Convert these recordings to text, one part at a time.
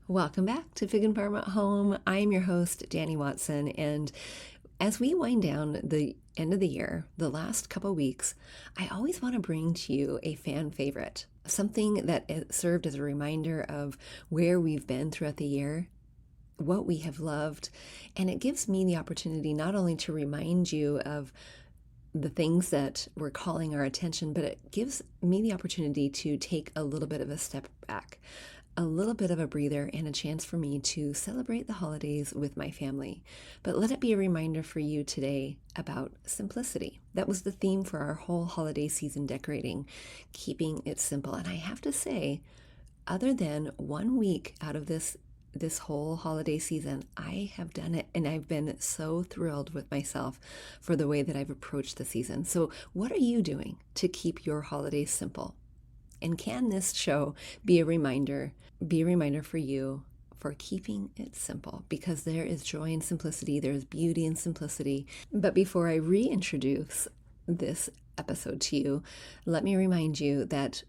Welcome back to Fig and Farm at Home. I am your host, Danny Watson, and as we wind down the end of the year, the last couple weeks, I always want to bring to you a fan favorite, something that served as a reminder of where we've been throughout the year, what we have loved, and it gives me the opportunity not only to remind you of the things that were calling our attention, but it gives me the opportunity to take a little bit of a step back, a little bit of a breather, and a chance for me to celebrate the holidays with my family. But let it be a reminder for you today about simplicity. That was the theme for our whole holiday season decorating, keeping it simple. And I have to say, other than 1 week out of this whole holiday season, I have done it, and I've been so thrilled with myself for the way that I've approached the season. So what are you doing to keep your holidays simple? And can this show be a reminder for you for keeping it simple? Because there is joy in simplicity, there's beauty in simplicity. But before I reintroduce this episode to you, let me remind you that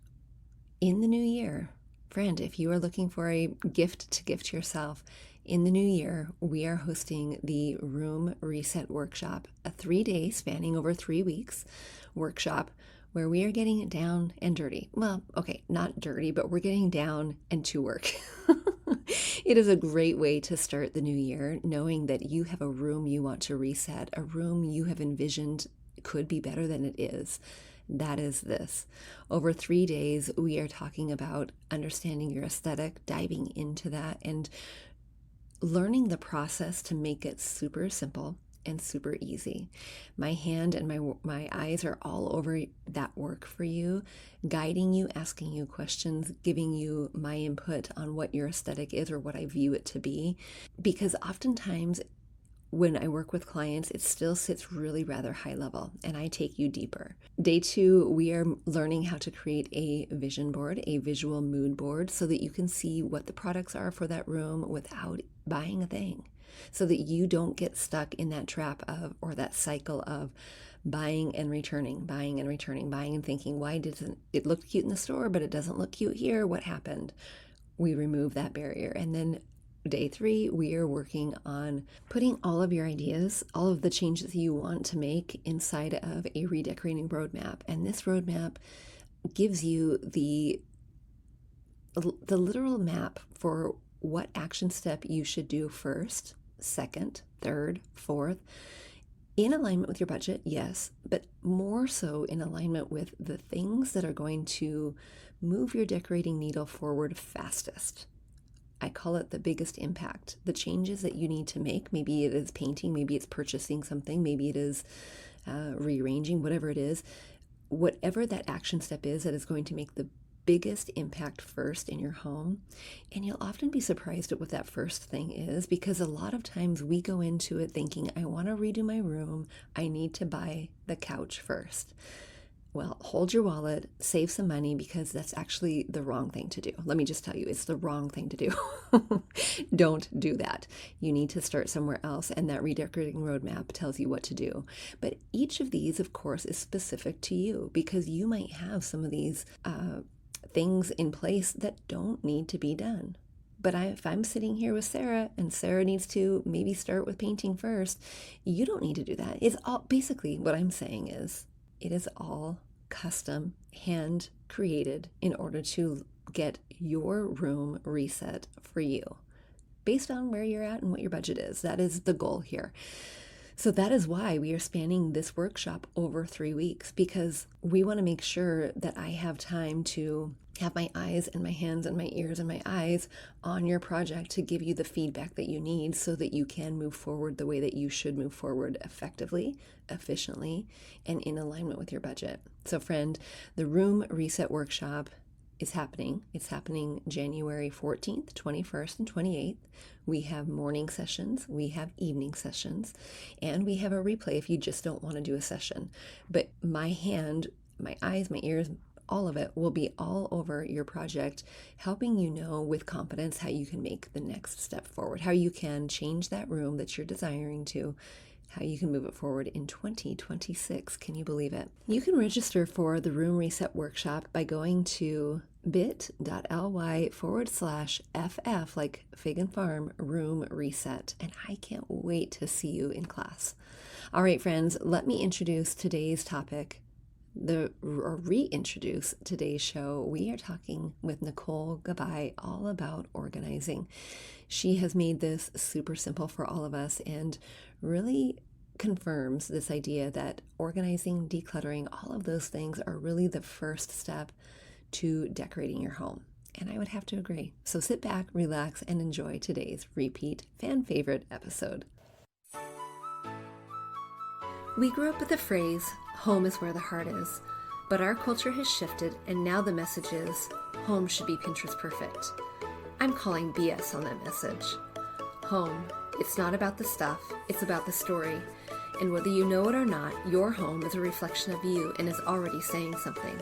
in the new year, friend, if you are looking for a gift to gift yourself, in the new year, we are hosting the Room Reset Workshop, a 3-day spanning over 3 weeks workshop where we are getting it down and dirty. Well, okay, not dirty, but we're getting down and to work. It is a great way to start the new year, knowing that you have a room you want to reset, a room you have envisioned could be better than it is. That is this. Over 3 days, we are talking about understanding your aesthetic, diving into that, and learning the process to make it super simple and super easy. My hand and my eyes are all over that work for you, guiding you, asking you questions, giving you my input on what your aesthetic is or what I view it to be. Because oftentimes when I work with clients, it still sits really rather high level, and I take you deeper. Day 2, we are learning how to create a vision board, a visual mood board, so that you can see what the products are for that room without buying a thing, so that you don't get stuck in that trap of, or that cycle of buying and returning, buying and thinking, why doesn't it look cute in the store, but it doesn't look cute here? What happened? We remove that barrier. And then Day 3, we are working on putting all of your ideas, all of the changes you want to make inside of a redecorating roadmap. And this roadmap gives you the literal map for what action step you should do first, second, third, fourth, in alignment with your budget, yes, but more so in alignment with the things that are going to move your decorating needle forward fastest. I call it the biggest impact. The changes that you need to make, maybe it is painting, maybe it's purchasing something, maybe it is rearranging, whatever it is, whatever that action step is that is going to make the biggest impact first in your home. And you'll often be surprised at what that first thing is, because a lot of times we go into it thinking, I want to redo my room, I need to buy the couch first. Well, hold your wallet, save some money, because that's actually the wrong thing to do. Let me just tell you, it's the wrong thing to do. Don't do that. You need to start somewhere else, and that redecorating roadmap tells you what to do. But each of these, of course, is specific to you, because you might have some of these things in place that don't need to be done. But if I'm sitting here with Sarah, and Sarah needs to maybe start with painting first, you don't need to do that. It's all, basically what I'm saying is, it is all custom, hand created in order to get your room reset for you based on where you're at and what your budget is. That is the goal here. So that is why we are spanning this workshop over 3 weeks, because we want to make sure that I have time to have my eyes and my hands and my ears and my eyes on your project to give you the feedback that you need so that you can move forward the way that you should move forward effectively, efficiently, and in alignment with your budget. So friend, the Room Reset Workshop is happening. It's happening January 14th, 21st, and 28th. We have morning sessions, we have evening sessions, and we have a replay if you just don't want to do a session. But my hand, my eyes, my ears, all of it will be all over your project, helping you know with confidence how you can make the next step forward, how you can change that room that you're desiring to, how you can move it forward in 2026. Can you believe it? You can register for the Room Reset Workshop by going to bit.ly/FF, like Fig and Farm, room reset. And I can't wait to see you in class. All right, friends, let me introduce today's topic. Reintroduce today's show. We are talking with Nicole Gabai all about organizing. She has made this super simple for all of us and really confirms this idea that organizing, decluttering, all of those things are really the first step to decorating your home. And I would have to agree. So sit back, relax, and enjoy today's repeat fan favorite episode. We grew up with the phrase, home is where the heart is, but our culture has shifted and now the message is, home should be Pinterest perfect. I'm calling BS on that message. Home, it's not about the stuff, it's about the story. And whether you know it or not, your home is a reflection of you and is already saying something.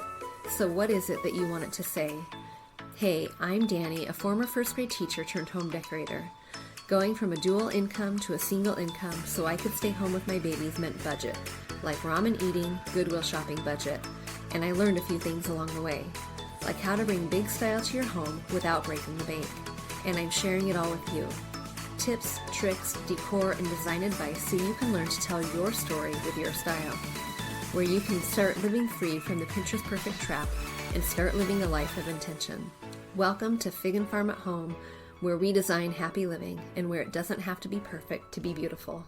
So what is it that you want it to say? Hey, I'm Danny, a former first grade teacher turned home decorator. Going from a dual income to a single income so I could stay home with my babies meant budget, like ramen eating, Goodwill shopping budget. And I learned a few things along the way, like how to bring big style to your home without breaking the bank. And I'm sharing it all with you. Tips, tricks, decor, and design advice so you can learn to tell your story with your style, where you can start living free from the Pinterest perfect trap and start living a life of intention. Welcome to Fig and Farm at Home, where we design happy living and where it doesn't have to be perfect to be beautiful.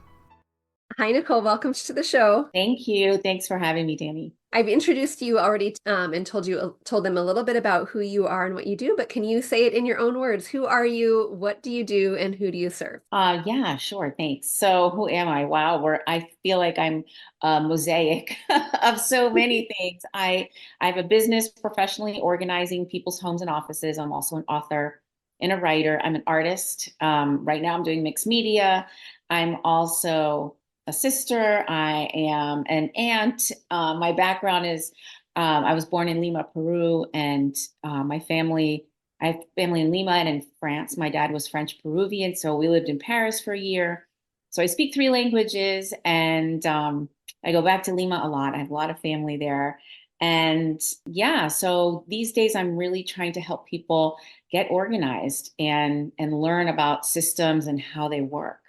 Hi, Nicole. Welcome to the show. Thank you. Thanks for having me, Danny. I've introduced you already and told them a little bit about who you are and what you do, but can you say it in your own words? Who are you? What do you do? And who do you serve? Yeah, sure. Thanks. So who am I? Wow, I feel like I'm a mosaic of so many things. I have a business professionally organizing people's homes and offices. I'm also an author and a writer. I'm an artist. Right now I'm doing mixed media. I'm also a sister. I am an aunt. My background is I was born in Lima, Peru, and I have family in Lima and in France. My dad was French Peruvian, so we lived in Paris for a year. So I speak 3 languages, and I go back to Lima a lot. I have a lot of family there. And yeah, so these days I'm really trying to help people get organized and learn about systems and how they work.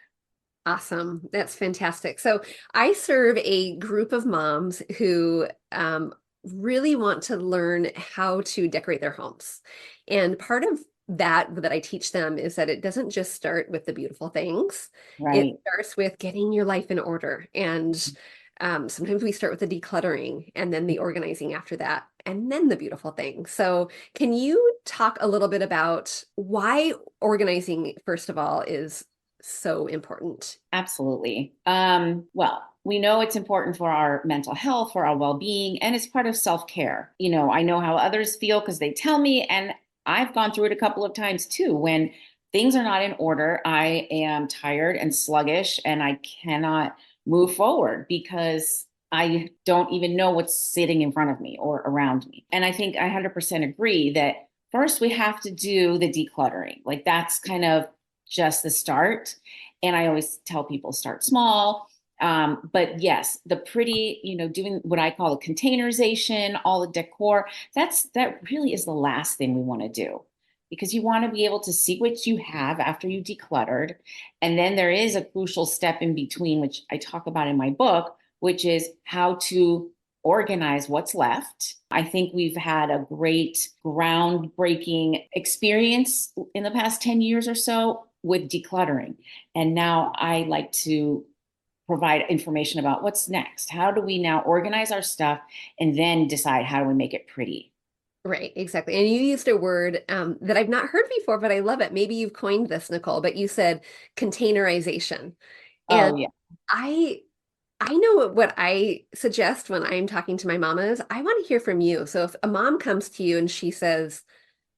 Awesome. That's fantastic. So I serve a group of moms who really want to learn how to decorate their homes. And part of that I teach them is that it doesn't just start with the beautiful things. Right. It starts with getting your life in order. And sometimes we start with the decluttering and then the organizing after that, and then the beautiful things. So can you talk a little bit about why organizing, first of all, is so important? Absolutely. Well, we know it's important for our mental health, for our well-being, and it's part of self-care. I know how others feel because they tell me, and I've gone through it a couple of times too. When things are not in order, I am tired and sluggish, and I cannot move forward because I don't even know what's sitting in front of me or around me. And I think I 100% agree that first we have to do the decluttering. Like that's kind of just the start. And I always tell people start small. But yes, the pretty, doing what I call the containerization, all the decor, that really is the last thing we want to do, because you want to be able to see what you have after you decluttered. And then there is a crucial step in between, which I talk about in my book, which is how to organize what's left. I think we've had a great groundbreaking experience in the past 10 years or so with decluttering. And now I like to provide information about what's next. How do we now organize our stuff and then decide how do we make it pretty? Right, exactly. And you used a word that I've not heard before, but I love it. Maybe you've coined this, Nicole, but you said containerization. And Oh, yeah. I I know what I suggest when I'm talking to my mamas. I want to hear from you. So if a mom comes to you and she says,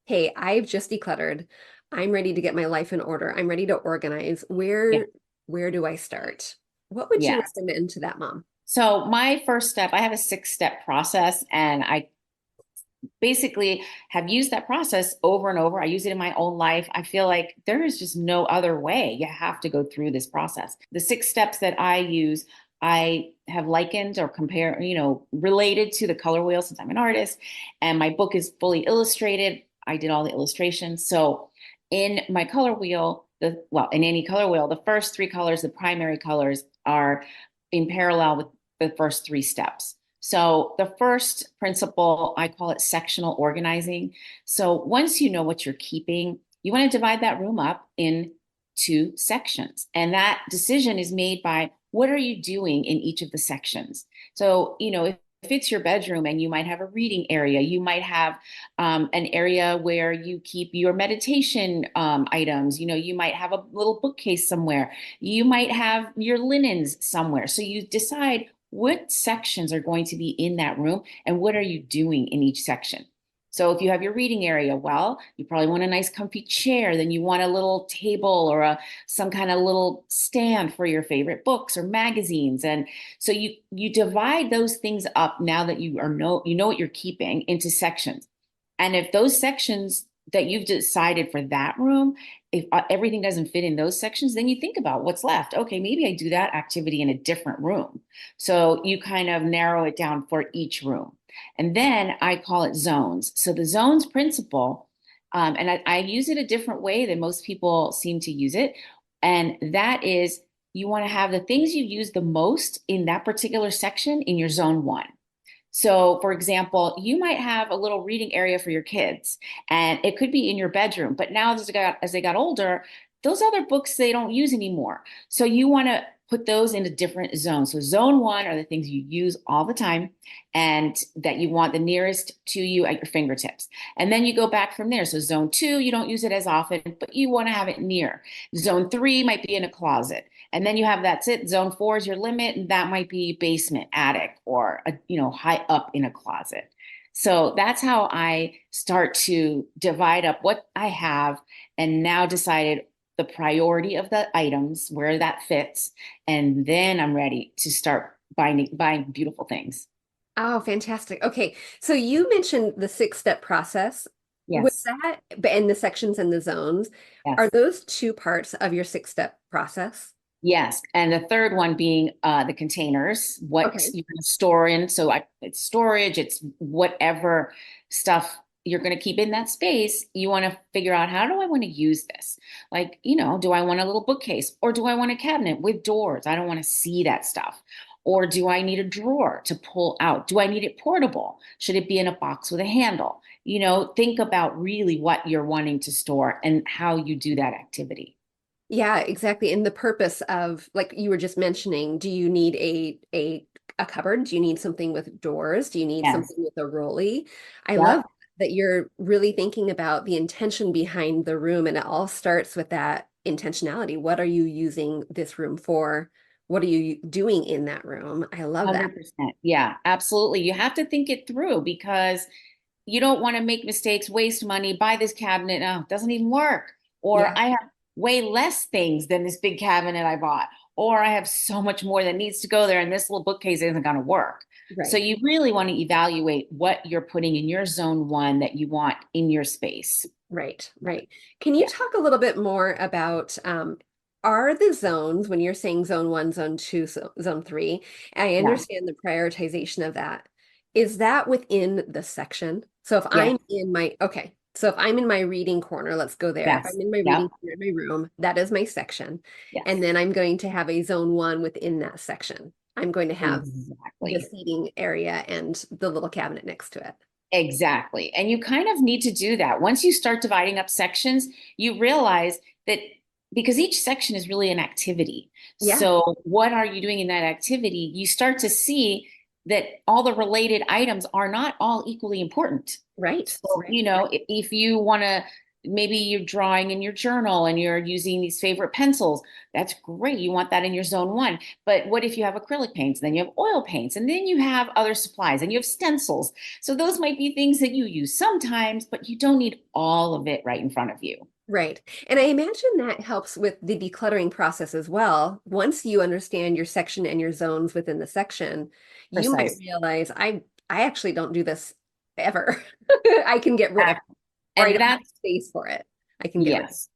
"Hey, I've just decluttered. I'm ready to get my life in order. I'm ready to organize. Yeah. Where do I start?" What would you Yes. recommend to that mom? So my first step, I have a 6-step process, and I basically have used that process over and over. I use it in my own life. I feel like there is just no other way. You have to go through this process. The 6 steps that I use I have likened or compare, related to the color wheel since I'm an artist and my book is fully illustrated. I did all the illustrations. So in my color wheel, in any color wheel, the first three colors, the primary colors, are in parallel with the first three steps. So the first principle, I call it sectional organizing. So once you know what you're keeping, you want to divide that room up in two sections. And that decision is made by what are you doing in each of the sections? So, if it's your bedroom and you might have a reading area, you might have an area where you keep your meditation items, you might have a little bookcase somewhere, you might have your linens somewhere. So you decide what sections are going to be in that room and what are you doing in each section. So if you have your reading area, well, you probably want a nice comfy chair. Then you want a little table or some kind of little stand for your favorite books or magazines. And so you divide those things up now that you know what you're keeping into sections. And if those sections that you've decided for that room, if everything doesn't fit in those sections, then you think about what's left. Okay, maybe I do that activity in a different room. So you kind of narrow it down for each room. And then I call it zones. So the zones principle, and I use it a different way than most people seem to use it. And that is you want to have the things you use the most in that particular section in your zone one. So, for example, you might have a little reading area for your kids, and it could be in your bedroom. But now, as they got older, those other books they don't use anymore. So you want to put those into different zones. So zone one are the things you use all the time and that you want the nearest to you at your fingertips. And then you go back from there. So zone two, you don't use it as often, but you want to have it near. Zone three might be in a closet. And then you have that's it. Zone four is your limit. And that might be basement, attic, or high up in a closet. So that's how I start to divide up what I have and now decided the priority of the items, where that fits, and then I'm ready to start buying beautiful things. Oh, fantastic. Okay. So you mentioned the six-step process. With Yes. that, and the sections and the zones, are Yes. those two parts of your six-step process? Yes. And the third one being the containers, what Okay. you're going to store in. So it's storage, it's whatever stuff you're going to keep in that space. You want to figure out, how do I want to use this? Like, do I want a little bookcase or do I want a cabinet with doors? I don't want to see that stuff. Or do I need a drawer to pull out? Do I need it portable? Should it be in a box with a handle? Think about really what you're wanting to store and how you do that activity. Yeah, exactly. And the purpose of, like you were just mentioning, do you need a cupboard? Do you need something with doors? Do you need Yes. something with a rolly? I love Yep. that you're really thinking about the intention behind the room, and it all starts with that intentionality. What are you using this room for? What are you doing in that room? I love that. 100%. Yeah, absolutely. You have to think it through because you don't want to make mistakes, waste money, buy this cabinet. Oh, it doesn't even work. Or Yeah, I have way less things than this big cabinet I bought. Or I have so much more that needs to go there and this little bookcase isn't going to work. So right. you really want to evaluate what you're putting in your zone one that you want in your space. Right, right. Can you Yeah. talk a little bit more about are the zones, when you're saying zone one, zone two, zone three, I Yeah. understand the prioritization of that. Is that within the section? So if Yes. I'm in my, okay, so if I'm in my reading corner, let's go there. If I'm Yes. in my reading Yep. corner in my room, that is my section. And Yes. then I'm going to have a zone one within that section. I'm going to have the Exactly. seating area and the little cabinet next to it. Exactly. And you kind of need to do that. Once you start dividing up sections, you realize that because each section is really an activity. Yeah, So, what are you doing in that activity? You start to see that all the related items are not all equally important. right, So, right. if you want to, maybe you're drawing in your journal and you're using these favorite pencils, that's great. You want that in your zone one. But what if you have acrylic paints, then you have oil paints, and then you have other supplies and you have stencils. So those might be things that you use sometimes, but you don't need all of it right in front of you. Right. And I imagine that helps with the decluttering process as well. Once you understand your section and your zones within the section, you might Precise. realize I actually don't do this ever. I can get rid of, Exactly. or I And don't have that's, space for it. I can get rid of. yes.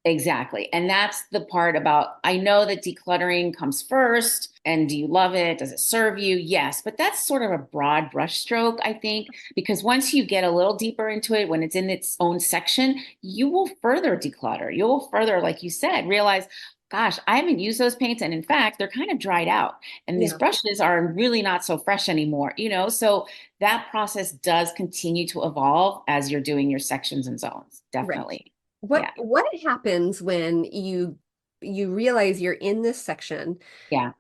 Exactly. And that's the part about, I know that decluttering comes first. And do you love it? Does it serve you? Yes. But that's sort of a broad brushstroke, I think, because once you get a little deeper into it, when it's in its own section, you will further declutter. You will further, like you said, realize, gosh, I haven't used those paints. And in fact, they're kind of dried out. And these Yeah. brushes are really not so fresh anymore, So that process does continue to evolve as you're doing your sections and zones. Right. Definitely. What Yeah. what happens when you realize you're in this section, Yeah.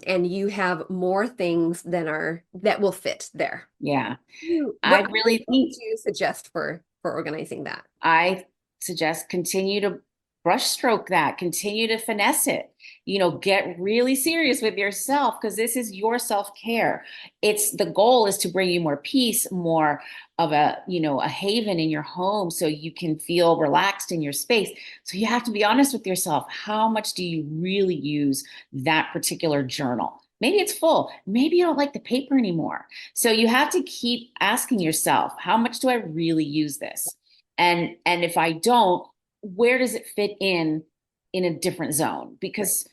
and you have more things than are that will fit there? Yeah. I What really would think you suggest for organizing that? I suggest continue to brush stroke that, continue to finesse it. Get really serious with yourself because this is your self-care. The goal is to bring you more peace, more of a haven in your home so you can feel relaxed in your space. So you have to be honest with yourself. How much do you really use that particular journal? Maybe it's full. Maybe you don't like the paper anymore. So you have to keep asking yourself, how much do I really use this? And if I don't, where does it fit in a different zone? Because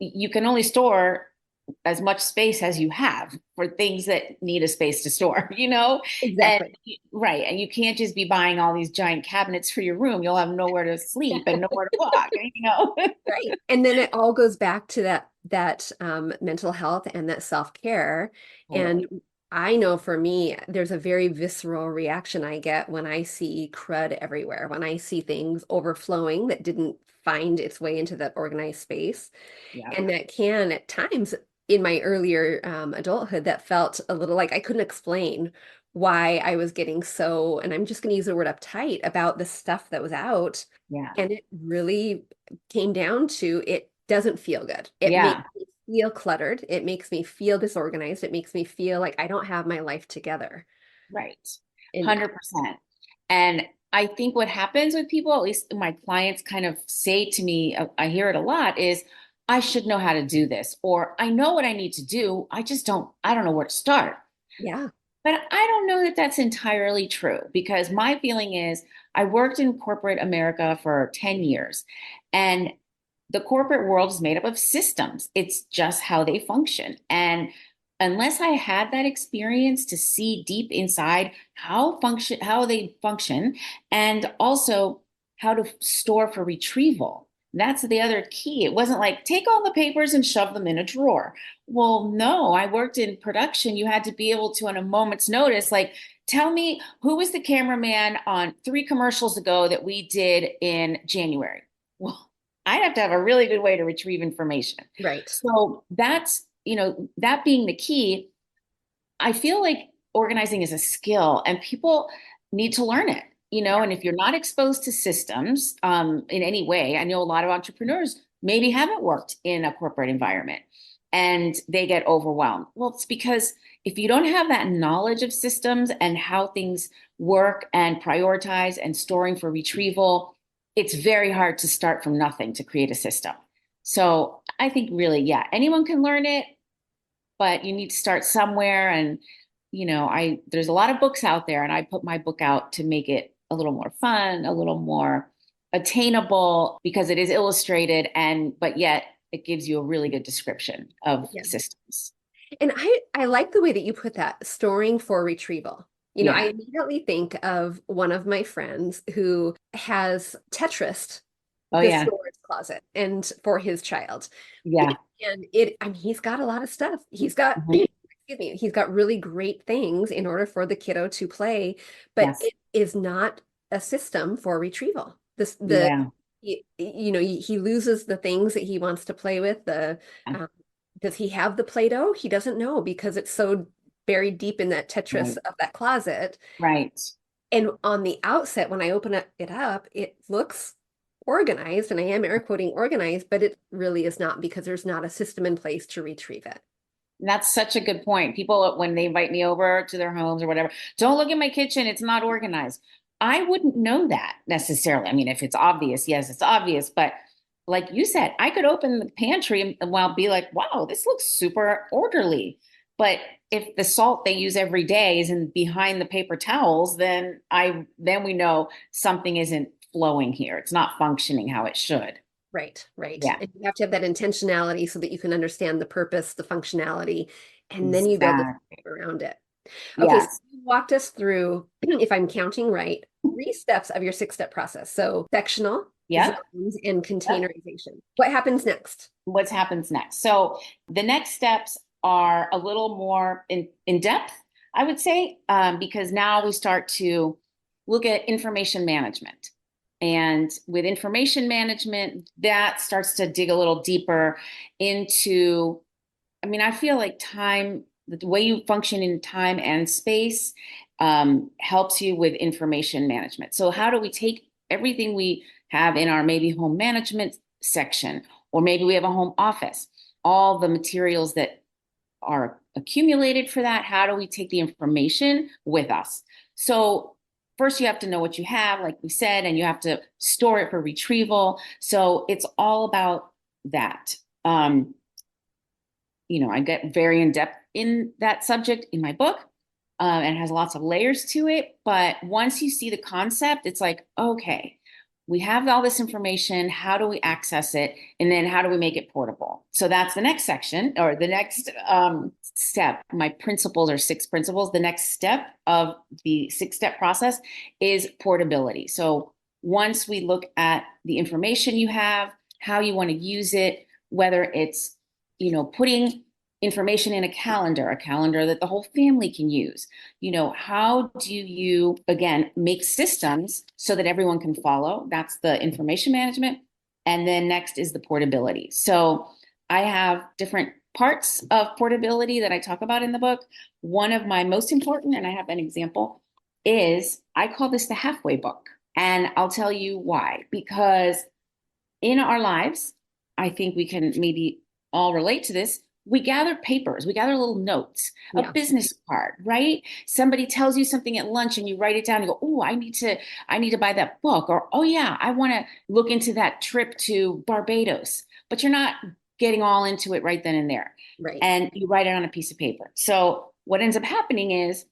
you can only store as much space as you have for things that need a space to store, and Exactly. right. And you can't just be buying all these giant cabinets for your room. You'll have nowhere to sleep and nowhere to walk. Right. And then it all goes back to that mental health and that self-care. Totally. And I know for me, there's a very visceral reaction I get when I see crud everywhere, when I see things overflowing that didn't find its way into that organized space. Yeah. And that can, at times in my earlier adulthood, that felt a little like I couldn't explain why I was getting so, and I'm just going to use the word uptight about the stuff that was out. Yeah. And it really came down to it doesn't feel good. It makes Yeah. me feel cluttered. It makes me feel disorganized. It makes me feel like I don't have my life together. Right. And 100%. And I think what happens with people, at least my clients kind of say to me, I hear it a lot, is I should know how to do this, or I know what I need to do. I don't know where to start. yeah, But I don't know that that's entirely true because my feeling is I worked in corporate America for 10 years and the corporate world is made up of systems. It's just how they function. And unless I had that experience to see deep inside how they function and also how to store for retrieval. That's the other key. It wasn't like take all the papers and shove them in a drawer. Well, no, I worked in production. You had to be able to, on a moment's notice, like, tell me who was the cameraman on 3 commercials ago that we did in January. Well, I'd have to have a really good way to retrieve information. right. So that being the key, I feel like organizing is a skill and people need to learn it, and if you're not exposed to systems in any way, I know a lot of entrepreneurs maybe haven't worked in a corporate environment and they get overwhelmed. Well, it's because if you don't have that knowledge of systems and how things work and prioritize and storing for retrieval, it's very hard to start from nothing to create a system. So I think really, yeah, anyone can learn it, but you need to start somewhere. And, there's a lot of books out there, and I put my book out to make it a little more fun, a little more attainable because it is illustrated but yet it gives you a really good description of Yeah. systems. And I like the way that you put that, storing for retrieval. I Yeah. immediately think of one of my friends who has Tetrised Oh, the yeah. storage closet and for his child. Yeah. And I mean, he's got a lot of stuff. He's got, Mhm. excuse me, he's got really great things in order for the kiddo to play, but Yes. it is not a system for retrieval. Yeah. He loses the things that he wants to play with. Um, does he have the Play-Doh? He doesn't know because it's so buried deep in that Tetris Right. of that closet. Right. And on the outset, when I open it up, it looks organized, and I am air quoting organized, but it really is not because there's not a system in place to retrieve it. That's such a good point. People, when they invite me over to their homes or whatever, don't look at my kitchen. It's not organized. I wouldn't know that necessarily. I mean, if it's obvious, yes, it's obvious. But like you said, I could open the pantry and well, be like, wow, this looks super orderly. But if the salt they use every day is in behind the paper towels, then we know something isn't flowing here. It's not functioning how it should. Right, right. Yeah, And you have to have that intentionality so that you can understand the purpose, the functionality, and then you build the exactly. around it. Okay, so Yes. you walked us through, if I'm counting right, 3 steps of your 6-step process. So sectional, Yep. designs, and Yep. containerization. What happens next? What happens next? So the next steps are a little more in depth, I would say, because now we start to look at information management. And with information management, that starts to dig a little deeper into, I mean, I feel like time, the way you function in time and space, helps you with information management. So how do we take everything we have in our maybe home management section, or maybe we have a home office, all the materials that are accumulated for that, how do we take the information with us? So first you have to know what you have, like we said, and you have to store it for retrieval. So it's all about that. I get very in depth in that subject in my book, and it has lots of layers to it. But once you see the concept, it's like, okay, we have all this information. How do we access it? And then how do we make it portable? So that's the next section, or the next step. My principles are 6 principles. The next step of the 6-step process is portability. So once we look at the information you have, how you want to use it, whether it's putting information in a calendar that the whole family can use. How do you, again, make systems so that everyone can follow? That's the information management. And then next is the portability. So I have different parts of portability that I talk about in the book. One of my most important, and I have an example, is I call this the halfway book. And I'll tell you why. Because in our lives, I think we can maybe all relate to this. We gather papers, we gather little notes, a business card, right? Somebody tells you something at lunch and you write it down and go, oh, I need to buy that book. Or, oh yeah, I want to look into that trip to Barbados. But you're not getting all into it right then and there. Right. And you write it on a piece of paper. So what ends up happening is,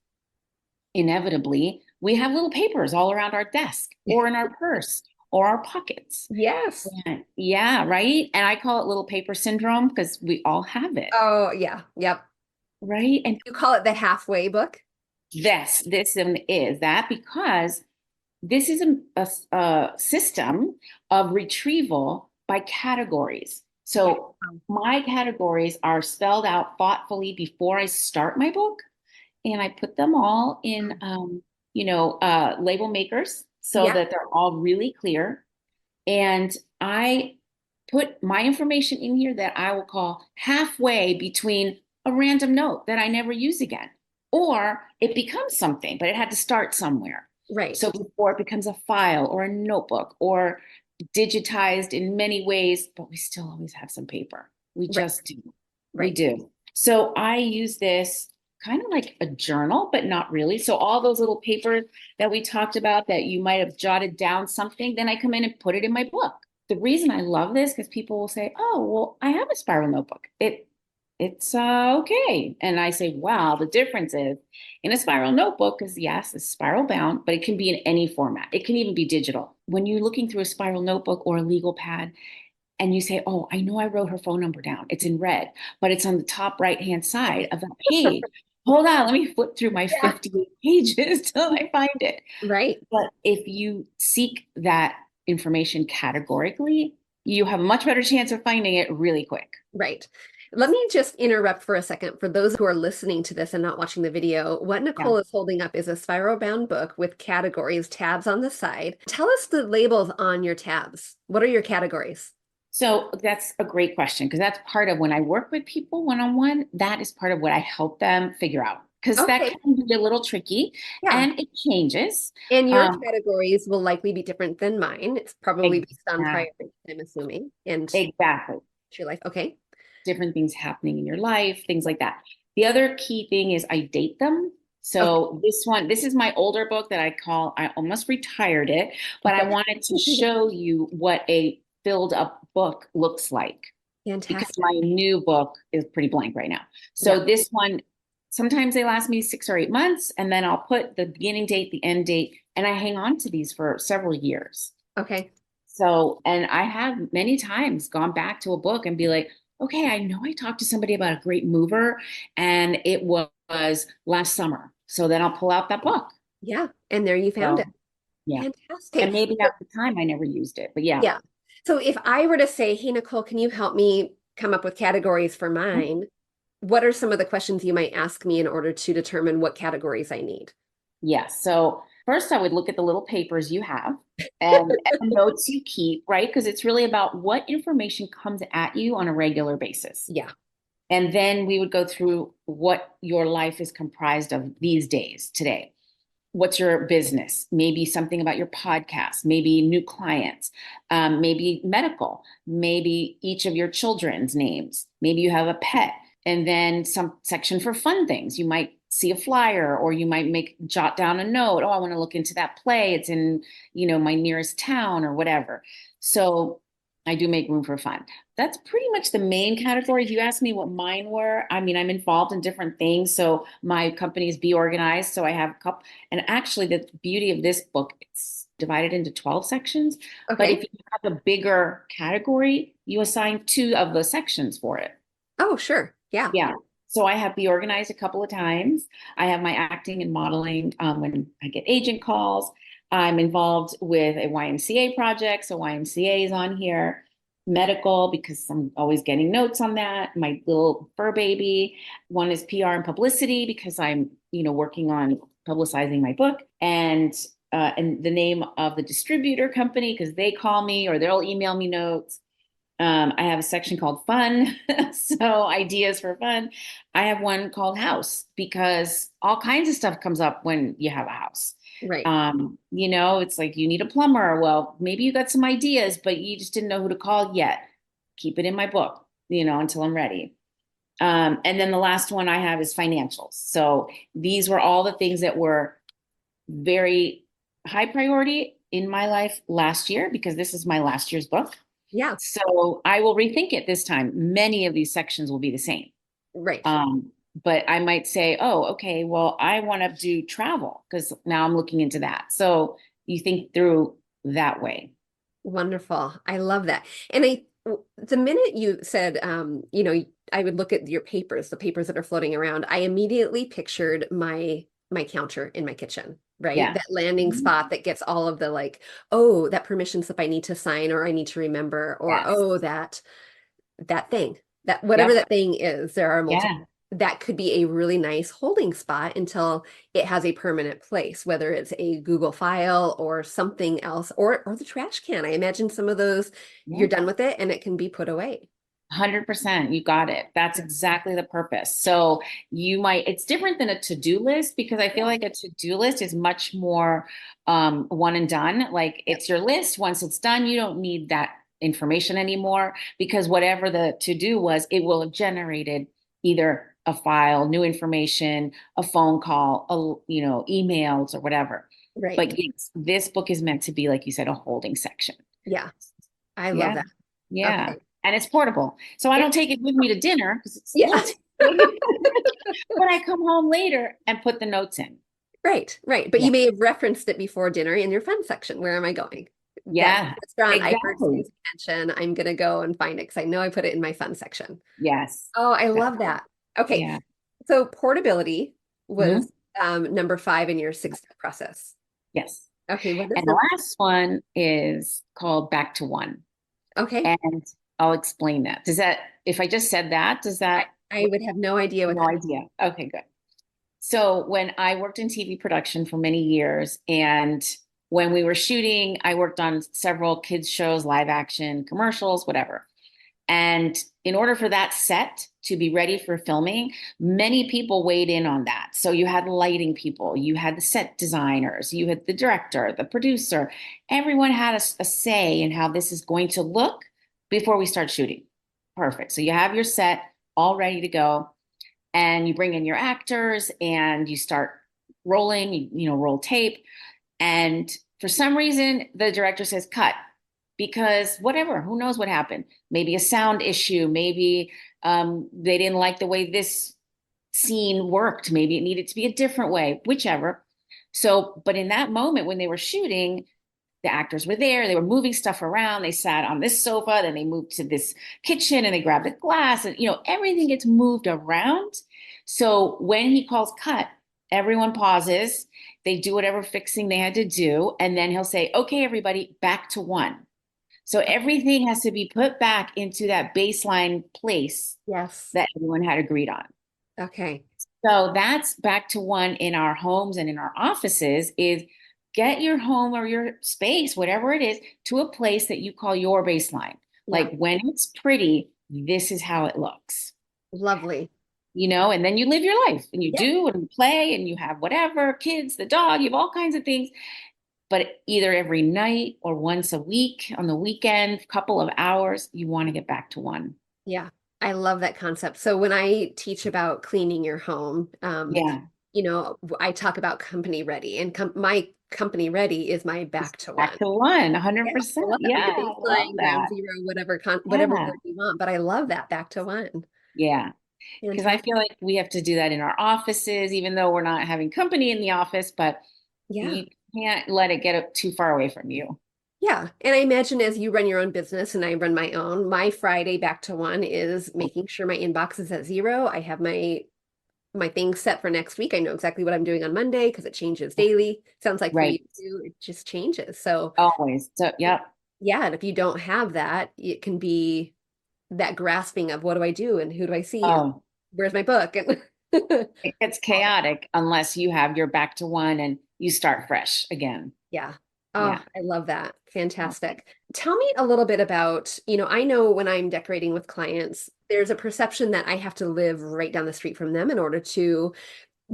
inevitably, we have little papers all around our desk or in our purse or our pockets. Yes. Yeah, right. And I call it little paper syndrome because we all have it. Oh, yeah. Yep. Right. And you call it the halfway book? this is that because this is a system of retrieval by categories. So my categories are spelled out thoughtfully before I start my book, and I put them all in, label makers so that they're all really clear. And I put my information in here that I will call halfway between a random note that I never use again, or it becomes something, but it had to start somewhere. Right. So before it becomes a file or a notebook or digitized in many ways, but we still always have some paper. We just do. We do. So I use this kind of like a journal, but not really. So all those little papers that we talked about that you might have jotted down something, then I come in and put it in my book. The reason I love this, because people will say, oh, well, I have a spiral notebook. It's okay. And I say, wow, the difference is in a spiral notebook, because yes, it's spiral bound, but it can be in any format. It can even be digital. When you're looking through a spiral notebook or a legal pad, and you say, oh, I know I wrote her phone number down. It's in red, but it's on the top right-hand side of that page. Hold on, let me flip through my 58 pages till I find it. Right. But if you seek that information categorically, you have a much better chance of finding it really quick. Right. Let me just interrupt for a second. For those who are listening to this and not watching the video, what Nicole is holding up is a spiral bound book with categories, tabs on the side. Tell us the labels on your tabs. What are your categories? So that's a great question, because that's part of when I work with people one-on-one, that is part of what I help them figure out, because that can be a little tricky and it changes. And your categories will likely be different than mine. It's probably based on priority, I'm assuming. And your life. Okay. Different things happening in your life, things like that. The other key thing is I date them. So this is my older book that I almost retired it, but I wanted to show you what a filled up book looks like. Fantastic. Because my new book is pretty blank right now. So this one, sometimes they last me 6 or 8 months, and then I'll put the beginning date, the end date, and I hang on to these for several years. Okay. So, and I have many times gone back to a book and be like, okay, I know I talked to somebody about a great mover and it was last summer. So then I'll pull out that book. Yeah. And there you found it. So, yeah. And Fantastic. maybe So, at the time I never used it, but yeah. yeah. So if I were to say, hey, Nicole, can you help me come up with categories for mine? What are some of the questions you might ask me in order to determine what categories I need? Yes. So first, I would look at the little papers you have and the notes you keep, right? Because it's really about what information comes at you on a regular basis. Yeah. And then we would go through what your life is comprised of these days, today. What's your business? Maybe something about your podcast, maybe new clients, maybe medical, maybe each of your children's names, maybe you have a pet, and then some section for fun things. You might see a flyer or you might jot down a note. Oh, I want to look into that play. It's in, my nearest town or whatever. So I do make room for fun. That's pretty much the main category. If you ask me what mine were, I mean, I'm involved in different things. So my company is Be Organized. So I have a couple, and actually the beauty of this book, it's divided into 12 sections. But if Okay. you have a bigger category, you assign two of the sections for it. Oh, sure. Yeah. Yeah. So I have Be Organized a couple of times. I have my acting and modeling when I get agent calls. I'm involved with a YMCA project. So YMCA is on here. Medical, because I'm always getting notes on that. My little fur baby. One is PR and publicity because I'm, working on publicizing my book. And the name of the distributor company because they call me or they'll email me notes. I have a section called fun. So ideas for fun. I have one called house because all kinds of stuff comes up when you have a house. Right. It's like you need a plumber. Well, maybe you got some ideas, but you just didn't know who to call yet. Keep it in my book, until I'm ready. And then the last one I have is financials. So these were all the things that were very high priority in my life last year because this is my last year's book. Yeah. So I will rethink it this time. Many of these sections will be the same. Right. But I might say, oh, okay, well, I want to do travel because now I'm looking into that. So you think through that way. Wonderful. I love that. And the minute you said, I would look at your papers, the papers that are floating around, I immediately pictured my counter in my kitchen, right? Yeah. That landing spot that gets all of the like, oh, that permission slip I need to sign or I need to remember, or Yes. oh, that thing, that whatever Yep. that thing is, there are multiple. Yeah. That could be a really nice holding spot until it has a permanent place, whether it's a Google file or something else, or the trash can. I imagine some of those Yeah. you're done with it and it can be put away. 100%. You got it. That's exactly the purpose. So it's different than a to-do list because I feel like a to-do list is much more one and done. Like Yep. it's your list. Once it's done, you don't need that information anymore because whatever the to-do was, it will have generated either a file, new information, a phone call, emails or whatever. Right. But yes, this book is meant to be, like you said, a holding section. Yeah. I love Yeah. that. Yeah. Okay. And it's portable. So I Yeah. don't take it with me to dinner because it's a Yeah. little too but I come home later and put the notes in. Right. Right. But Yeah. you may have referenced it before dinner in your fun section. Where am I going? That Yeah. restaurant I heard Exactly. Susie mention. I'm gonna go and find it because I know I put it in my fun section. Yes. Oh, I That- love that. Okay. yeah. So portability Mhm. was number 5 in your 6-step process. Yes. Okay, what is And the number? last one is called Back to One. Okay, And I'll explain that. If I just said that, does I, that, I would have no idea what no that. idea? Okay, good. So when I worked in TV production for many years, and when we were shooting, I worked on several kids shows, live action, commercials, whatever. And in order for that set to be ready for filming, many people weighed in on that. So you had lighting people, you had the set designers, you had the director, the producer. Everyone had a say in how this is going to look before we start shooting. Perfect. So you have your set all ready to go and you bring in your actors and you start rolling, roll tape. And for some reason, the director says, cut, because whatever, who knows what happened? Maybe a sound issue, maybe they didn't like the way this scene worked, maybe it needed to be a different way, whichever. So, but in that moment when they were shooting, the actors were there. They were moving stuff around. They sat on this sofa, then they moved to this kitchen and they grabbed a glass and, everything gets moved around. So when he calls cut, everyone pauses. They do whatever fixing they had to do. And then he'll say, okay, everybody, back to one. So everything has to be put back into that baseline place Yes. that everyone had agreed on. Okay. So that's back to one in our homes and in our offices is get your home or your space, whatever it is, to a place that you call your baseline. Yeah. Like when it's pretty, this is how it looks. Lovely. And then you live your life and you Yeah. do and you play and you have whatever, kids, the dog, you have all kinds of things. But either every night or once a week on the weekend, couple of hours, you want to get back to one. Yeah. I love that concept. So when I teach about cleaning your home, Yeah. I talk about company ready, and my company ready is my back to Back one. to one, Yeah, 100%. I love that. Yeah, My I love baseline, ground that. zero, whatever Yeah. word you want, but I love that back to one. Yeah. Because I Fantastic. feel like we have to do that in our offices, even though we're not having company in the office, but Yeah. you can't let it get too far away from you. Yeah. And I imagine as you run your own business and I run my own, my Friday back to one is making sure my inbox is at zero. I have my things set for next week. I know exactly what I'm doing on Monday because it changes daily. Sounds like for you Right. too, it just changes. So Always. So, yep. yeah, and if you don't have that, it can be that grasping of what do I do and who do I see and Oh, where's my book? And it gets chaotic unless you have your back to one and you start fresh again. yeah. Oh, Yeah. I love that. Fantastic. Tell me a little bit about, I know when I'm decorating with clients, there's a perception that I have to live right down the street from them in order to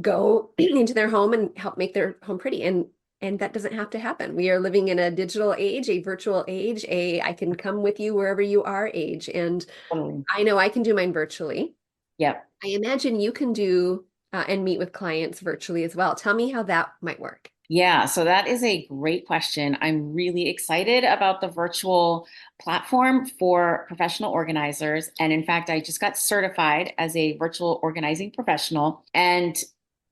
go into their home and help make their home pretty. And that doesn't have to happen. We are living in a digital age, a virtual age, a I can come with you wherever you are age. And Totally. I know I can do mine virtually. Yep. I imagine you can do and meet with clients virtually as well. Tell me how that might work. Yeah, so that is a great question. I'm really excited about the virtual platform for professional organizers. And in fact, I just got certified as a virtual organizing professional. And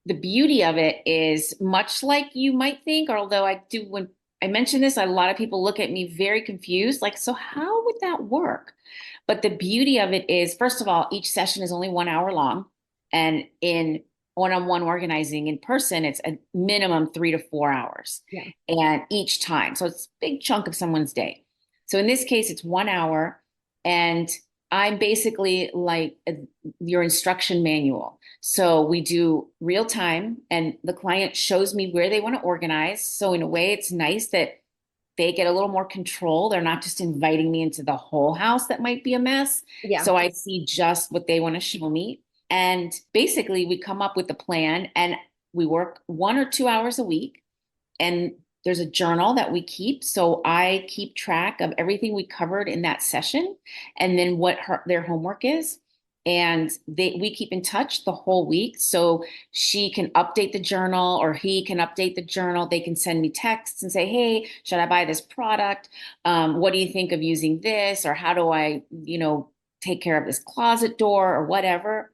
the beauty of it is much like you might think, or although I do, when I mention this, a lot of people look at me very confused, like, so how would that work? But the beauty of it is, first of all, each session is only 1 hour long. And in one-on-one organizing in person, it's a minimum 3 to 4 hours. Yeah. And each time. So it's a big chunk of someone's day. So in this case, it's 1 hour. And I'm basically like your instruction manual. So we do real time and the client shows me where they want to organize. So in a way, it's nice that they get a little more control. They're not just inviting me into the whole house that might be a mess. Yeah. So I see just what they want to show me. And basically, we come up with a plan and we work 1 or 2 hours a week. And there's a journal that we keep. So I keep track of everything we covered in that session and then what their homework is. And we keep in touch the whole week. So she can update the journal or he can update the journal. They can send me texts and say, hey, should I buy this product? What do you think of using this? Or how do I, take care of this closet door or whatever?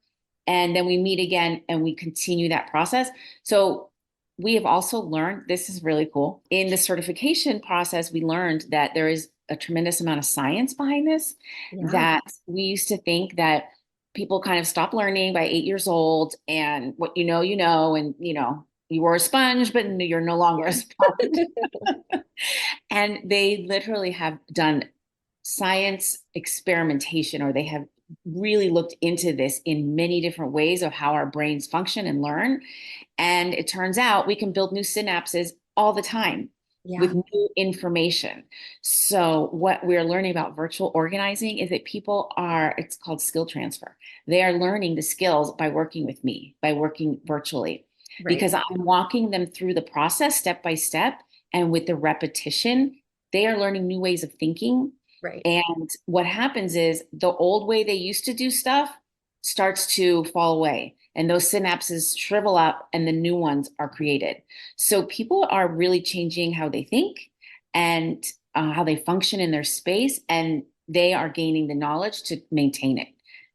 And then we meet again and we continue that process. So we have also learned, this is really cool. In the certification process, we learned that there is a tremendous amount of science behind this, Yeah. that we used to think that people kind of stop learning by 8 years old and what and you were a sponge, but you're no longer a sponge. And they literally have done science experimentation, or they have really looked into this in many different ways of how our brains function and learn. And it turns out we can build new synapses all the time with Yeah. new information. So what we're learning about virtual organizing is that it's called skill transfer. They are learning the skills by working with me, by working virtually, Right. because I'm walking them through the process step by step. And with the repetition, they are learning new ways of thinking. Right. And what happens is the old way they used to do stuff starts to fall away and those synapses shrivel up and the new ones are created. So people are really changing how they think and how they function in their space, and they are gaining the knowledge to maintain it.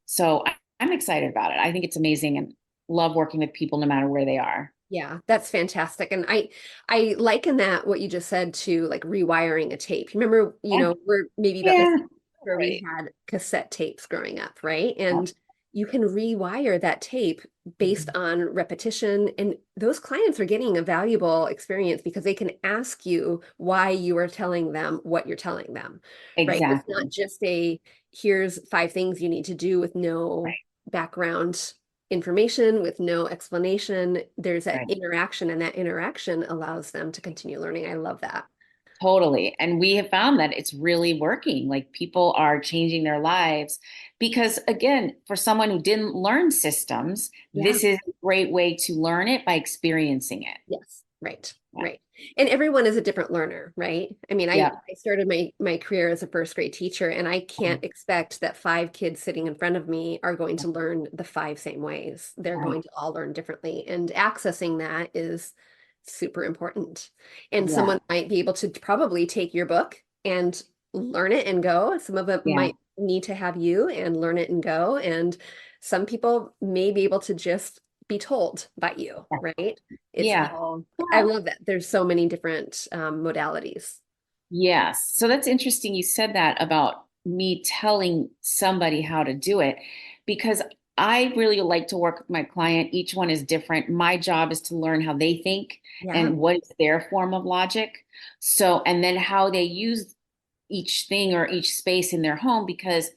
So I'm excited about it. I think it's amazing and love working with people no matter where they are. Yeah, that's fantastic. And I liken that what you just said to like rewiring a tape. Remember, Yeah. we're maybe about this Yeah. where we Right. had cassette tapes growing up, right? Yeah. And you can rewire that tape based Mhm. on repetition. And those clients are getting a valuable experience because they can ask you why you are telling them what you're telling them, right? It's not Exactly. just a here's five things you need to do with no Right. background information with no explanation. There's that Right. interaction, and that interaction allows them to continue learning. I love that. Totally. And we have found that it's really working. Like people are changing their lives because, again, for someone who didn't learn systems, Yeah. this is a great way to learn it by experiencing it. Yes. Right. Yeah. Right. And everyone is a different learner, right? I mean, Yeah. I started my career as a first grade teacher, and I can't expect that five kids sitting in front of me are going to learn the five same ways. They're Right. going to all learn differently, and accessing that is super important. And Yeah. someone might be able to probably take your book and learn it and go. Some of it Yeah. might need to have you and learn it and go. And some people may be able to just be told by you, right? It's Yeah. all, I Well, love that. There's so many different modalities. yes. So that's interesting. You said that about me telling somebody how to do it because I really like to work with my client. Each one is different. My job is to learn how they think Yeah, and what is their form of logic. So, and then how they use each thing or each space in their home because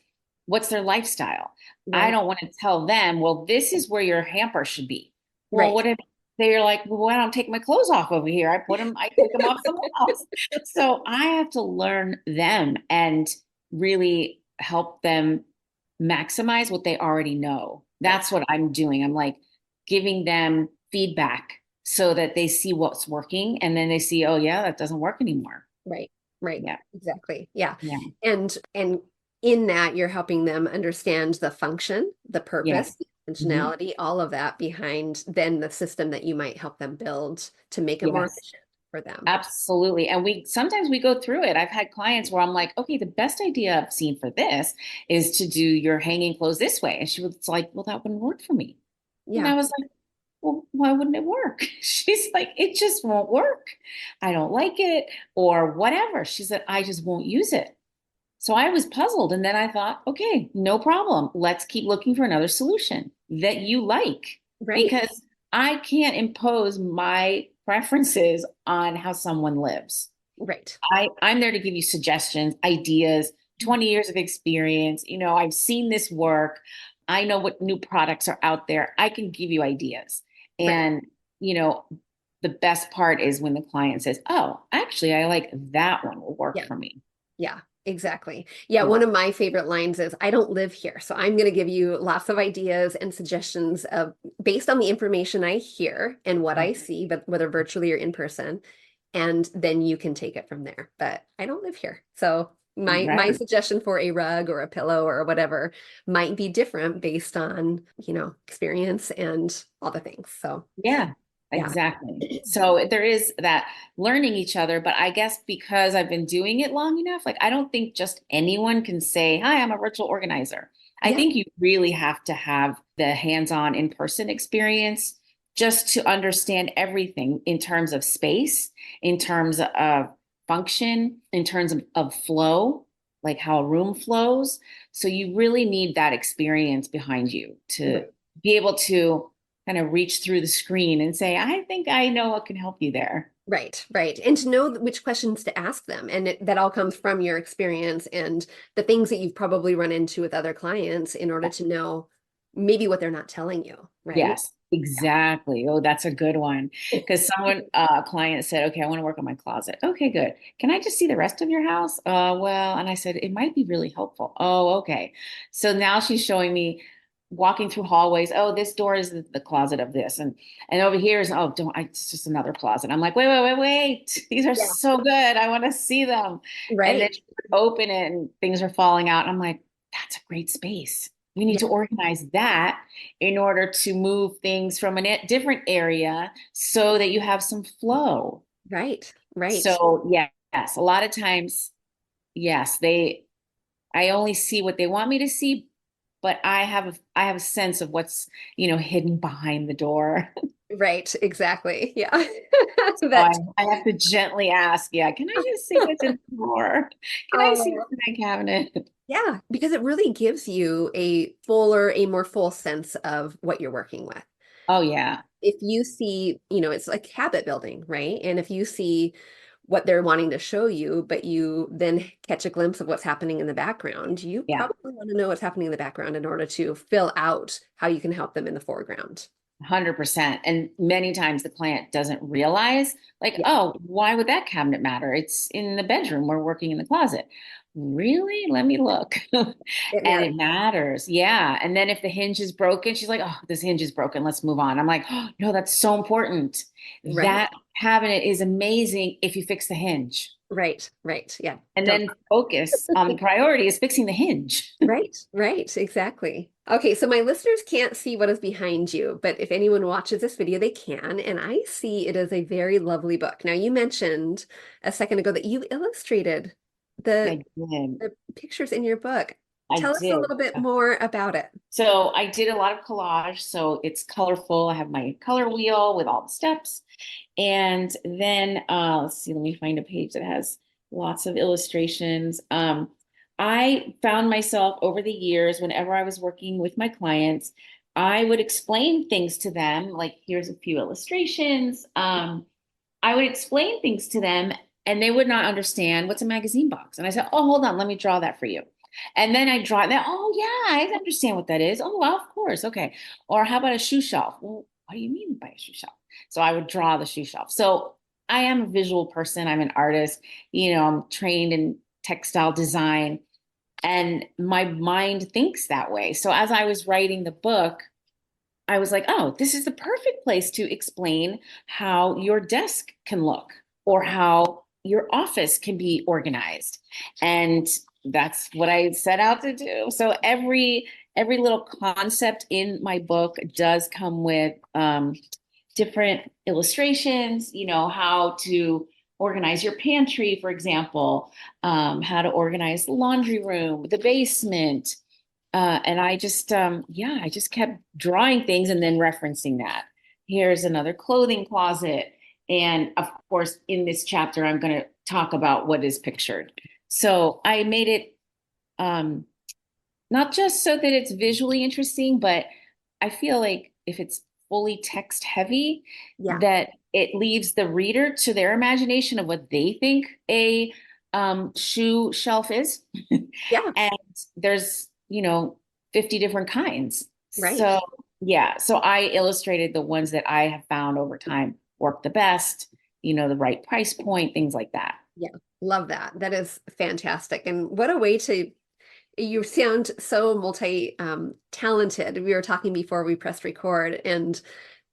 what's their lifestyle? I right, don't want to tell them, well, this is where your hamper should be. Well, right, what if they're like, well, why don't I take my clothes off over here? I take them off somewhere else. So I have to learn them and really help them maximize what they already know. right, That's what I'm doing. I'm like giving them feedback so that they see what's working and then they see, oh yeah, that doesn't work anymore. right, right. Yeah. Exactly. Yeah. Yeah. And in that, you're helping them understand the function, the purpose, Yes. the Mhm. intentionality, all of that behind then the system that you might help them build to make it more Yes. efficient for them. Absolutely. And we sometimes we go through it. I've had clients where I'm like, okay, the best idea I've seen for this is to do your hanging clothes this way. And she was like, well, that wouldn't work for me. And Yeah. I was like, well, why wouldn't it work? She's like, it just won't work. I don't like it or whatever. She said, I just won't use it. So I was puzzled. And then I thought, okay, no problem. Let's keep looking for another solution that you like Right. because I can't impose my preferences on how someone lives. Right. I'm there to give you suggestions, ideas, 20 years of experience. I've seen this work. I know what new products are out there. I can give you ideas. Right. And, you know, the best part is when the client says, oh, actually, I like that one will work Yeah. for me. Yeah, exactly. Yeah, Yeah. one of my favorite lines is I don't live here, so I'm going to give you lots of ideas and suggestions of based on the information I hear and what I see, but whether virtually or in person, and then you can take it from there. But I don't live here. So my Right. suggestion for a rug or a pillow or whatever might be different based on, experience and all the things. So, Yeah, yeah. exactly. So there is that learning each other, but I guess because I've been doing it long enough, like I don't think just anyone can say, hi, I'm a virtual organizer. I Yeah, think you really have to have the hands-on in-person experience just to understand everything in terms of space, in terms of function, in terms of flow, like how a room flows. So you really need that experience behind you to right. be able to kind of reach through the screen and say, I think I know what can help you there. Right, right. And to know which questions to ask them. And that all comes from your experience and the things that you've probably run into with other clients in order to know maybe what they're not telling you, right? Yes, exactly. Oh, that's a good one. Because a client said, okay, I want to work on my closet. Okay, good. Can I just see the rest of your house? Well, and I said, it might be really helpful. Oh, okay. So now she's showing me walking through hallways. Oh, this door is the closet of this. And over here is, oh, it's just another closet. I'm like, wait, wait, wait, wait. These are Yeah. so good. I want to see them. And then Right, she would open it and things are falling out. And I'm like, that's a great space. You need yeah, to organize that in order to move things from a different area so that you have some flow. right, right. So, yes, a lot of times, yes, I only see what they want me to see, but I have a sense of what's, hidden behind the door. Right, exactly. Yeah. So I, That, I have to gently ask, yeah, can I just see what's in the drawer? Can I see oh, what's in my cabinet? yeah, because it really gives you a more full sense of what you're working with. Oh yeah, If you see, it's like habit building, right? And if you see what they're wanting to show you, but you then catch a glimpse of what's happening in the background, you yeah. probably want to know what's happening in the background in order to fill out how you can help them in the foreground. 100%. And many times the client doesn't realize, like, Yeah, oh, why would that cabinet matter? It's in the bedroom. We're working in the closet. Really? Let me look. it And matters. it matters. Yeah. And then if the hinge is broken, she's like, oh, this hinge is broken. Let's move on. I'm like, oh, no, that's so important. Right, That cabinet is amazing if you fix the hinge. right, right. Yeah. And Don't. then focus on the priority is fixing the hinge. Right, right, exactly. Okay, so my listeners can't see what is behind you, but if anyone watches this video, they can. And I see it is a very lovely book. Now, you mentioned a second ago that you illustrated I the did. the pictures in your book. I Tell us a did. little bit more about it. So I did a lot of collage. So it's colorful. I have my color wheel with all the steps. And then let's see, let me find a page that has lots of illustrations. I found myself over the years, whenever I was working with my clients, I would explain things to them, like here's a few illustrations. I would explain things to them and they would not understand what's a magazine box. And I said, oh, hold on, let me draw that for you. And then I draw that. Oh, yeah, I understand what that is. Oh, well, of course. Okay. Or how about a shoe shelf? Well, what do you mean by a shoe shelf? So I would draw the shoe shelf. So I am a visual person. I'm an artist. I'm trained in textile design and my mind thinks that way. So as I was writing the book, I was like, oh, this is the perfect place to explain how your desk can look or how your office can be organized. And that's what I set out to do. So every little concept in my book does come with different illustrations, how to organize your pantry, for example, how to organize the laundry room, the basement, and I just kept drawing things and then referencing that. Here's another clothing closet. And of course, in this chapter, I'm going to talk about what is pictured. So I made it um, not just so that it's visually interesting, but I feel like if it's fully text heavy, Yeah, that it leaves the reader to their imagination of what they think a shoe shelf is. yeah, And there's, 50 different kinds. right. So, yeah. So I illustrated the ones that I have found over time work the best, the right price point, things like that. Yeah, love that. That is fantastic. And what a way to you sound so multi talented. We were talking before we pressed record, and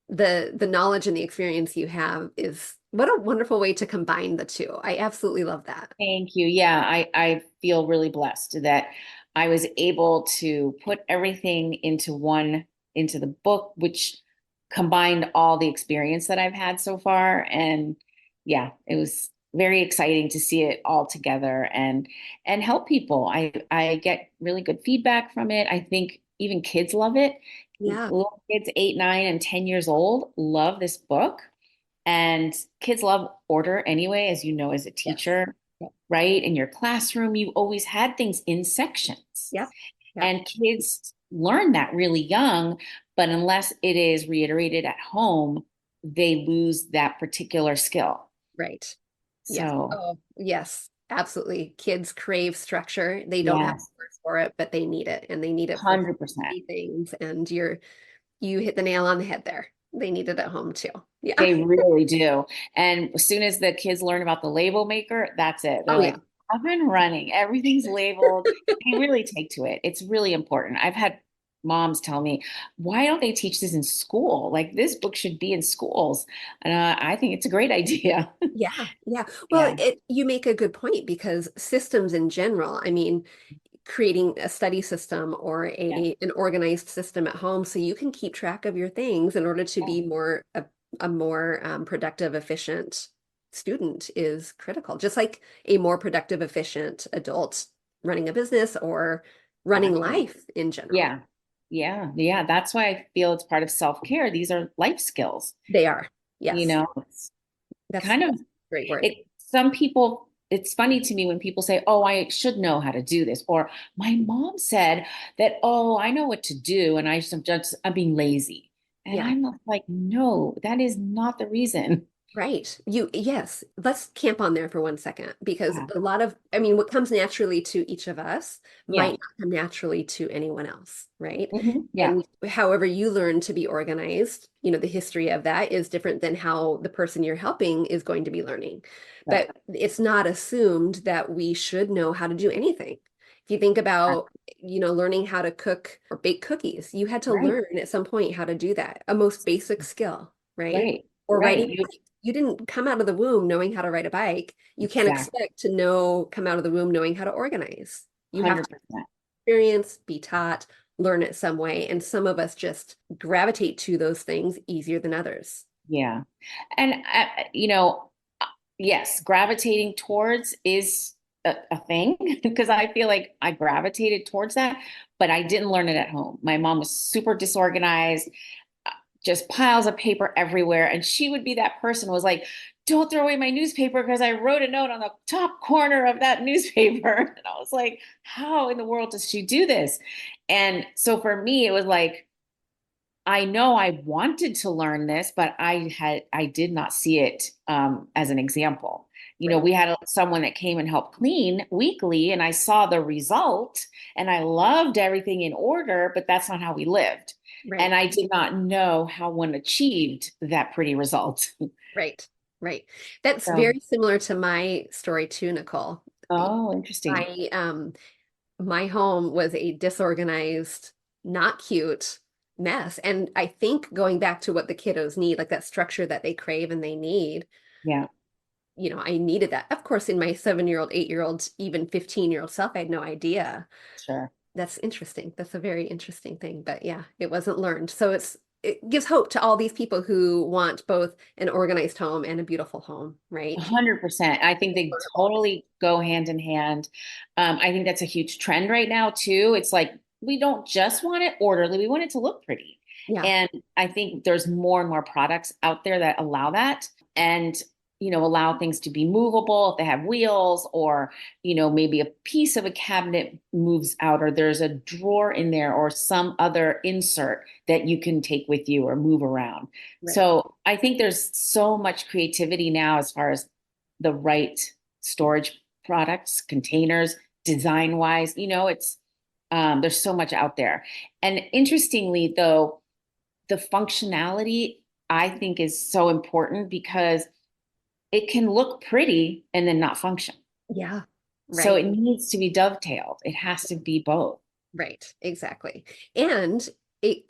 the knowledge and the experience you have is what a wonderful way to combine the two. I absolutely love that. Thank you. Yeah, I feel really blessed that I was able to put everything into the book, which combined all the experience that I've had so far. And yeah, it was very exciting to see it all together and help people. I get really good feedback from it. I think even kids love it. Yeah, Little kids 8, 9, and 10 years old love this book. And kids love order anyway, as you know, as a yes. teacher, Yep, right? In your classroom, you always had things in sections. yep, yep. And kids learn that really young, but unless it is reiterated at home, they lose that particular skill. Right. Yes. So, Oh, yes, absolutely. Kids crave structure. They don't have yes, words for it, but they need it, and they need it for 100%. things. And you hit the nail on the head there. They need it at home too. Yeah. They really do. And as soon as the kids learn about the label maker, that's it. They're Oh yeah. like, up and running. Everything's labeled. They really take to it. It's really important. I've had moms tell me, why don't they teach this in school? Like this book should be in schools. And I think it's a great idea. Yeah, yeah. Well, Yeah. you make a good point because systems in general, I mean, creating a study system or Yeah. an organized system at home so you can keep track of your things in order to Yeah. be a more productive, efficient student is critical. Just like a more productive, efficient adult running a business or running Exactly. life in general. Yeah. Yeah. Yeah. That's why I feel it's part of self-care. These are life skills. They are. You Yes. know, it's That's kind of a great word. it. Some people, it's funny to me when people say, "Oh, I should know how to do this," or "My mom said that." Oh, I know what to do, and I'm being lazy, and Yeah. I'm like, no, that is not the reason. Right. Yes, let's camp on there for 1 second because Yeah. a lot of, I mean, what comes naturally to each of us might Yeah. not come naturally to anyone else, right? Yeah. And however you learn to be organized, the history of that is different than how the person you're helping is going to be learning. Right. But it's not assumed that we should know how to do anything. If you think about, learning how to cook or bake cookies, you had to Right. learn at some point how to do that, a most basic skill, right? Right. Or Right. riding a bike. You didn't come out of the womb knowing how to ride a bike. You can't Exactly. expect to come out of the womb knowing how to organize. You have to 100%. experience, be taught, learn it some way. And some of us just gravitate to those things easier than others. Yeah. And, yes, gravitating towards is a thing because I feel like I gravitated towards that, but I didn't learn it at home. My mom was super disorganized, just piles of paper everywhere. And she would be that person who was like, don't throw away my newspaper because I wrote a note on the top corner of that newspaper. And I was like, how in the world does she do this? And so for me, it was like, I know I wanted to learn this, but I did not see it as an example. Right. We had someone that came and helped clean weekly, and I saw the result, and I loved everything in order, but that's not how we lived. And Right. I did not know how one achieved that pretty result. Right. Right. That's So, very similar to my story too, Nicole. oh, interesting. I my home was a disorganized, not cute mess. And I think going back to what the kiddos need, like that structure that they crave and they need, Yeah, I needed that. Of course, in my 7-year-old, 8-year-old, even 15-year-old self, I had no idea. sure. That's interesting. That's a very interesting thing. But yeah, it wasn't learned. So it gives hope to all these people who want both an organized home and a beautiful home, right? 100%. I think they totally go hand in hand. I think that's a huge trend right now too. It's like we don't just want it orderly, we want it to look pretty. Yeah, And I think there's more and more products out there that allow that and allow things to be movable if they have wheels or maybe a piece of a cabinet moves out or there's a drawer in there or some other insert that you can take with you or move around. right. So I think there's so much creativity now as far as the right storage products, containers, design wise. It's there's so much out there. And interestingly, though, the functionality I think is so important because it can look pretty and then not function. Yeah, So right. it needs to be dovetailed. It has to be both. Right, exactly. And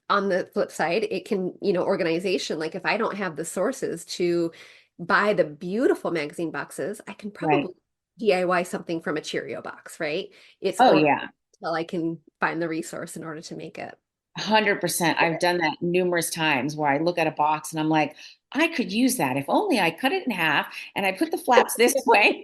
on the flip side, it can, organization, like if I don't have the sources to buy the beautiful magazine boxes, I can Right. probably DIY something from a Cheerio box, right? It's Oh only yeah. until I can find the resource in order to make it. 100%. I've done that numerous times where I look at a box and I'm like, I could use that. If only I cut it in half and I put the flaps this way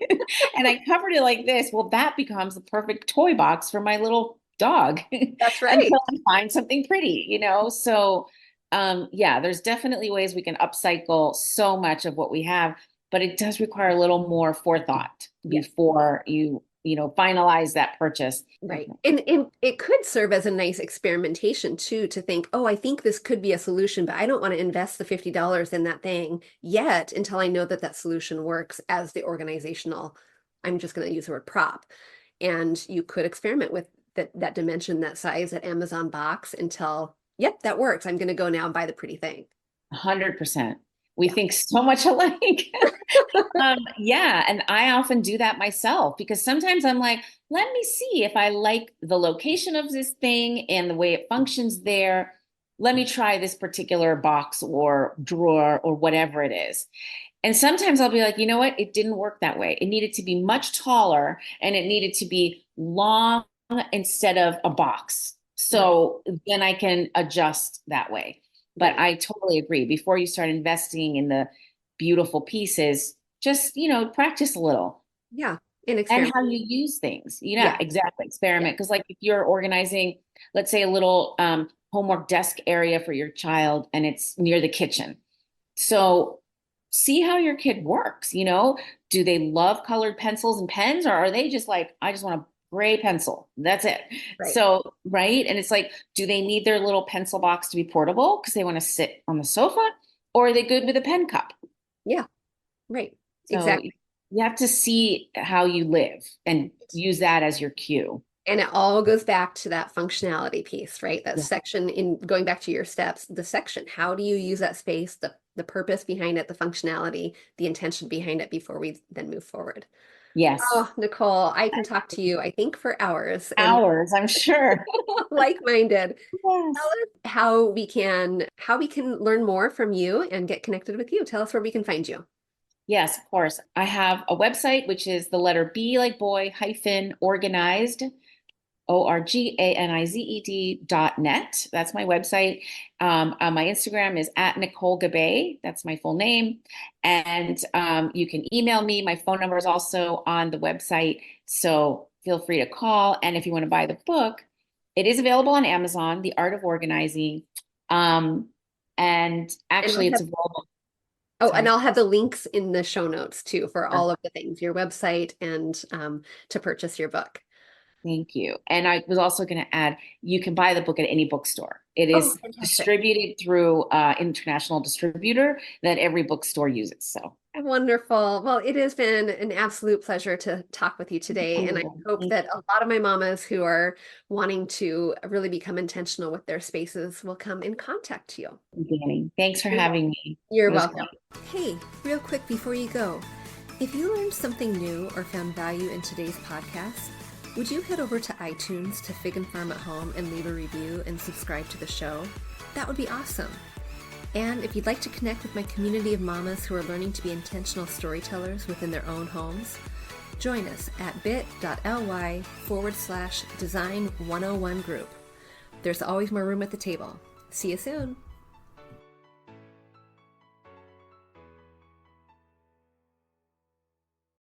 and I covered it like this. Well, that becomes the perfect toy box for my little dog That's right. until I find something pretty. So, yeah, there's definitely ways we can upcycle so much of what we have, but it does require a little more forethought Yes. before you finalize that purchase. Right. And it could serve as a nice experimentation too, to think, oh, I think this could be a solution, but I don't want to invest the $50 in that thing yet until I know that that solution works as the organizational, I'm just going to use the word prop. And you could experiment with that dimension, that size, that Amazon box until, yep, that works. I'm going to go now and buy the pretty thing. 100%. We Yeah. think so much alike. Yeah, and I often do that myself because sometimes I'm like, let me see if I like the location of this thing and the way it functions there. Let me try this particular box or drawer or whatever it is. And sometimes I'll be like, you know what? It didn't work that way. It needed to be much taller and it needed to be long instead of a box. Right. So then I can adjust that way. But Right. I totally agree. Before you start investing in the beautiful pieces, just, practice a little. Yeah. In And experiment. how you use things. Yeah. Yeah, exactly. Yeah. Experiment. Because like if you're organizing, let's say a little homework desk area for your child and it's near the kitchen. So see how your kid works, do they love colored pencils and pens, or are they just like, I just want a gray pencil. That's it. Right. So, right. And it's like, do they need their little pencil box to be portable because they want to sit on the sofa? Or are they good with a pen cup? Yeah. Right. So Exactly. you have to see how you live and use that as your cue. And it all goes back to that functionality piece, right? That Yeah. section in going back to your steps, the section. How do you use that space, the purpose behind it, the functionality, the intention behind it before we then move forward. Yes. Oh, Nicole, I can talk to you, I think, for hours and Hours, I'm sure. like-minded. Tell Yes. us how we can learn more from you and get connected with you. Tell us where we can find you. Yes, of course. I have a website, which is the letter B like boy hyphen organized, organized.net. That's my website. My Instagram is at Nicole Gabai. That's my full name. And you can email me. My phone number is also on the website. So feel free to call. And if you want to buy the book, it is available on Amazon, The Art of Organizing. And And I'll actually, it's have available. and Sorry. I'll have the links in the show notes too for Sure. all of the things, your website and to purchase your book. Thank you. And I was also going to add, you can buy the book at any bookstore. It Oh, is fantastic. distributed through international distributor that every bookstore uses. So, Wonderful. Well, it has been an absolute pleasure to talk with you today. And I oh, hope thank that a lot of my mamas who are wanting to really become intentional with their spaces will come in contact you. you, Danny. Thanks for You're welcome. having me. You're It was welcome. great. Hey, real quick before you go, if you learned something new or found value in today's podcast, would you head over to iTunes to Fig and Farm at Home and leave a review and subscribe to the show? That would be awesome. And if you'd like to connect with my community of mamas who are learning to be intentional storytellers within their own homes, join us at bit.ly/design101 group. There's always more room at the table. See you soon.